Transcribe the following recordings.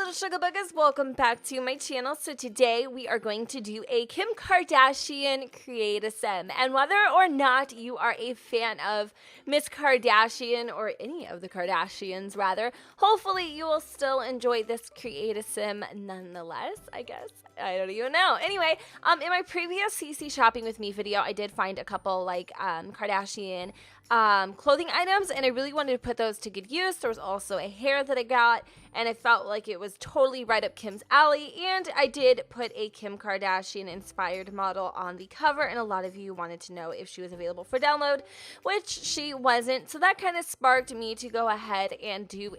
little sugar buggers, welcome back to my channel. So today we are going to do a Kim Kardashian create a sim, and whether or not you are a fan of Miss Kardashian or any of the Kardashians rather, hopefully you will still enjoy this create a sim nonetheless, I guess. I don't even know. Anyway, in my previous CC shopping with me video, I did find a couple like Kardashian clothing items, and I really wanted to put those to good use. There was also a hair that I got, and I felt like it was totally right up Kim's alley, and I did put a Kim Kardashian inspired model on the cover, and a lot of you wanted to know if she was available for download, which she wasn't, so that kind of sparked me to go ahead and do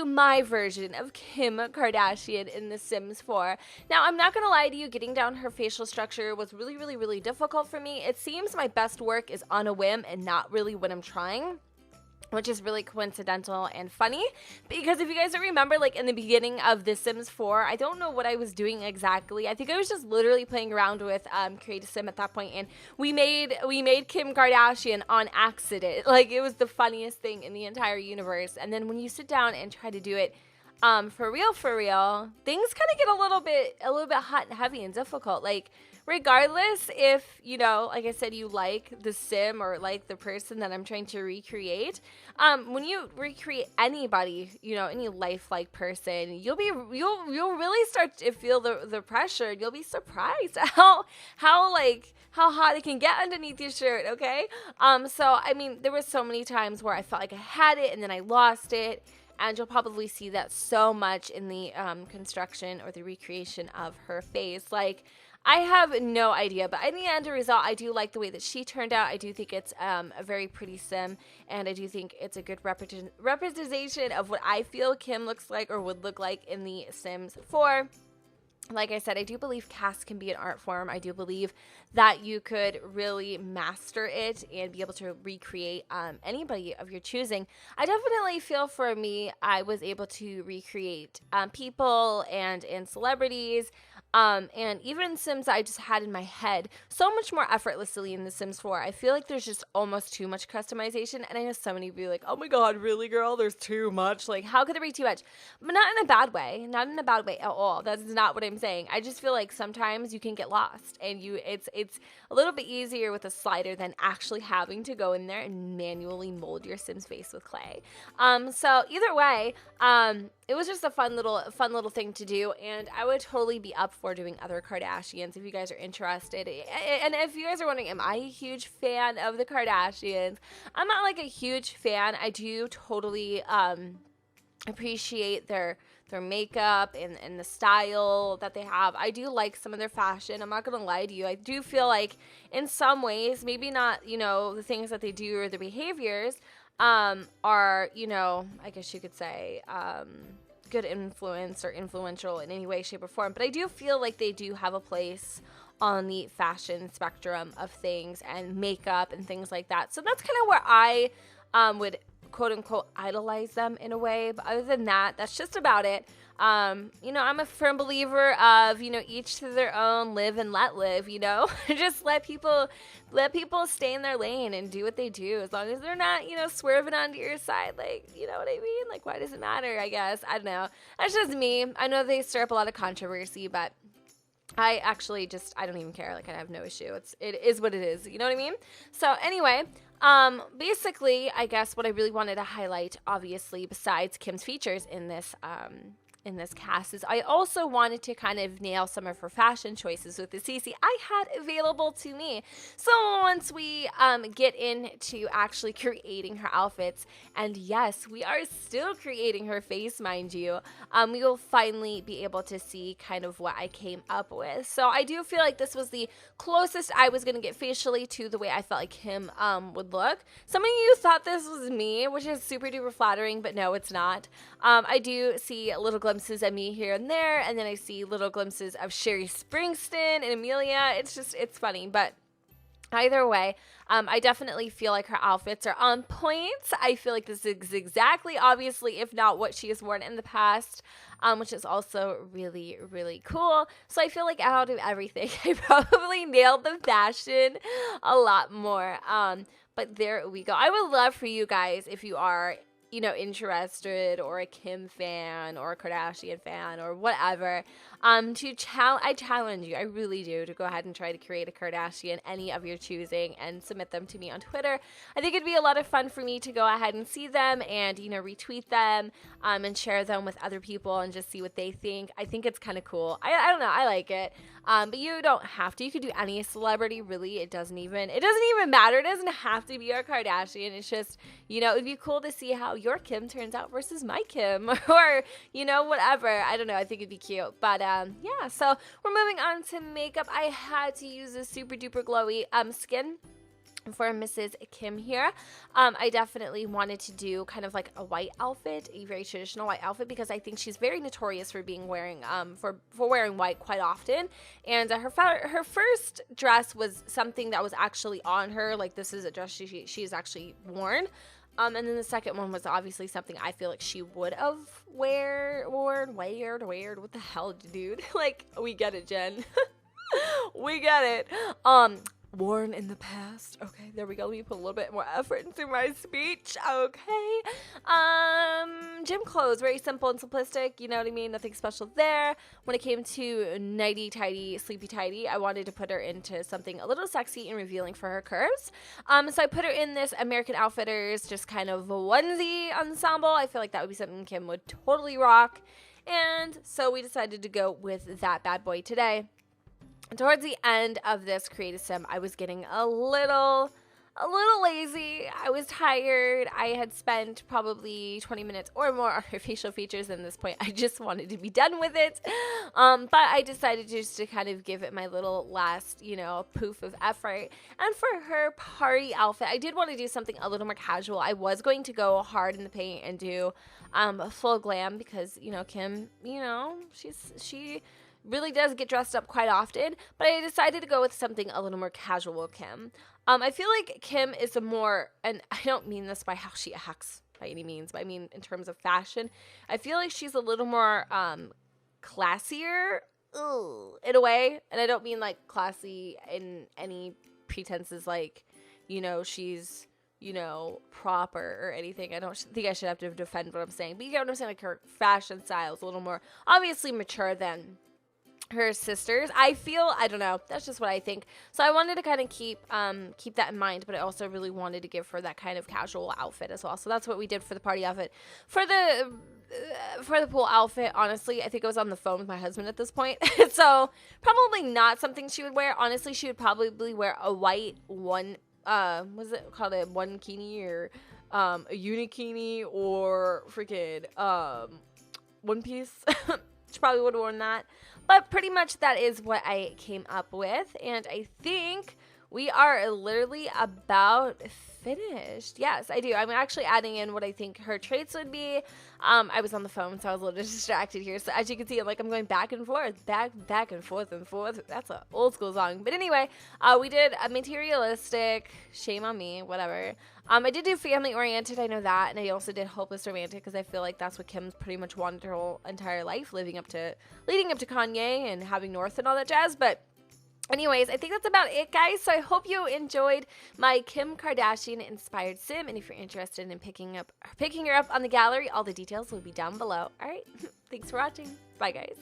my version of Kim Kardashian in The Sims 4. Now, I'm not going to lie to you, getting down her facial structure was really difficult for me. It seems my best work is on a whim and not really when I'm trying, which is really coincidental and funny, because if you guys don't remember, like in the beginning of The Sims 4, I don't know what I was doing exactly. I think I was just literally playing around with Create a Sim at that point, and we made Kim Kardashian on accident. Like, it was the funniest thing in the entire universe. And then when you sit down and try to do it for real, things kind of get a little bit hot and heavy and difficult. Like, regardless if, you know, like I said, you like the sim or like the person that I'm trying to recreate, when you recreate anybody, you know, any lifelike person, you'll really start to feel the pressure. You'll be surprised how hot it can get underneath your shirt, okay? So, I mean, there were so many times where I felt like I had it and then I lost it. And you'll probably see that so much in the construction or the recreation of her face. Like, I have no idea, but in the end result, I do like the way that she turned out. I do think it's a very pretty sim, and I do think it's a good representation of what I feel Kim looks like or would look like in The Sims 4. Like I said, I do believe CAS can be an art form. I do believe that you could really master it and be able to recreate anybody of your choosing. I definitely feel for me, I was able to recreate people and celebrities, and even Sims I just had in my head so much more effortlessly in The Sims 4. I feel like there's just almost too much customization, and I know so many of you are like, oh my god, really, girl? There's too much? Like, how could there be too much? But not in a bad way. Not in a bad way at all. That's not what I'm saying. I just feel like sometimes you can get lost, and it's a little bit easier with a slider than actually having to go in there and manually mold your Sim's face with clay. So either way, it was just a fun little thing to do, and I would totally be up for doing other Kardashians if you guys are interested. And if you guys are wondering, am I a huge fan of the Kardashians? I'm not like a huge fan. I do totally appreciate their makeup and the style that they have. I do like some of their fashion. I'm not gonna lie to you. I do feel like in some ways, maybe not, you know, the things that they do or their behaviors are, you know, I guess you could say, good influence or influential in any way, shape, or form. But I do feel like they do have a place on the fashion spectrum of things and makeup and things like that. So that's kind of where I would quote unquote idolize them in a way. But other than that, that's just about it. You know, I'm a firm believer of, you know, each to their own, live and let live, you know. Just let people stay in their lane and do what they do, as long as they're not, you know, swerving onto your side. Like, you know what I mean? Like, why does it matter? I guess. I don't know. That's just me. I know they stir up a lot of controversy, but I actually just, I don't even care. Like, I have no issue. It is what it is. You know what I mean? So anyway, basically, I guess what I really wanted to highlight, obviously, besides Kim's features in this cast, is I also wanted to kind of nail some of her fashion choices with the CC I had available to me. So once we get into actually creating her outfits, and yes, we are still creating her face, mind you, we will finally be able to see kind of what I came up with. So I do feel like this was the closest I was going to get facially to the way I felt like Kim would look. Some of you thought this was me, which is super duper flattering, but no, it's not. I do see little glimpses of me here and there, and then I see little glimpses of Sherry Springsteen and Amelia. It's funny, but either way, I definitely feel like her outfits are on point. I feel like this is exactly, obviously, if not what she has worn in the past, which is also really cool. So I feel like out of everything, I probably nailed the fashion a lot more. But there we go. I would love for you guys, if you are interested, or a Kim fan or a Kardashian fan or whatever, I challenge you, I really do, to go ahead and try to create a Kardashian, any of your choosing, and submit them to me on Twitter. I think it'd be a lot of fun for me to go ahead and see them and, retweet them, and share them with other people and just see what they think. I think it's kind of cool. I don't know. I like it. But you don't have to. You could do any celebrity, really. It doesn't even matter. It doesn't have to be a Kardashian. It's just, it'd be cool to see how your Kim turns out versus my Kim, or, whatever. I don't know. I think it'd be cute. But, yeah, so we're moving on to makeup. I had to use a super duper glowy skin for Mrs. Kim here. I definitely wanted to do kind of like a white outfit, a very traditional white outfit, because I think she's very notorious for wearing white quite often. And her first dress was something that was actually on her, like this is a dress she's actually worn. And then the second one was obviously something I feel like she would have worn. What the hell, dude? Like, we get it, Jen. We get it. Worn in the past. Okay, there we go. Let me put a little bit more effort into my speech. Okay. Gym clothes, very simple and simplistic. You know what I mean? Nothing special there. When it came to nighty tidy, sleepy tidy, I wanted to put her into something a little sexy and revealing for her curves. So I put her in this American Outfitters, just kind of a onesie ensemble. I feel like that would be something Kim would totally rock. And so we decided to go with that bad boy today. Towards the end of this creative sim, I was getting a little lazy. I was tired. I had spent probably 20 minutes or more on her facial features. At this point, I just wanted to be done with it. But I decided just to kind of give it my little last, poof of effort. And for her party outfit, I did want to do something a little more casual. I was going to go hard in the paint and do full glam, because, Kim, she really does get dressed up quite often, but I decided to go with something a little more casual Kim. I feel like Kim is a more, and I don't mean this by how she acts by any means, but I mean in terms of fashion, I feel like she's a little more classier in a way, and I don't mean like classy in any pretenses like, she's proper or anything. I don't think I should have to defend what I'm saying, but you get what I'm saying, like her fashion style is a little more obviously mature than her sisters. I don't know. That's just what I think. So I wanted to kind of keep that in mind, but I also really wanted to give her that kind of casual outfit as well. So that's what we did for the party outfit. For the pool outfit, honestly, I think I was on the phone with my husband at this point. So probably not something she would wear. Honestly, she would probably wear a white what's it called, a one kini, or a unikini, or freaking one piece. She probably would have worn that. But pretty much that is what I came up with. And I think we are literally about finished. Yes, I do. I'm actually adding in what I think her traits would be. I was on the phone, so I was a little distracted here. So as you can see, I'm going back and forth. That's an old school song. But anyway, we did a materialistic, shame on me, whatever. I did do family oriented, I know that, and I also did hopeless romantic, because I feel like that's what Kim's pretty much wanted her whole entire life, leading up to Kanye and having North and all that jazz. But anyways, I think that's about it, guys. So I hope you enjoyed my Kim Kardashian inspired sim, and if you're interested in picking her up on the gallery, all the details will be down below. All right, thanks for watching. Bye, guys.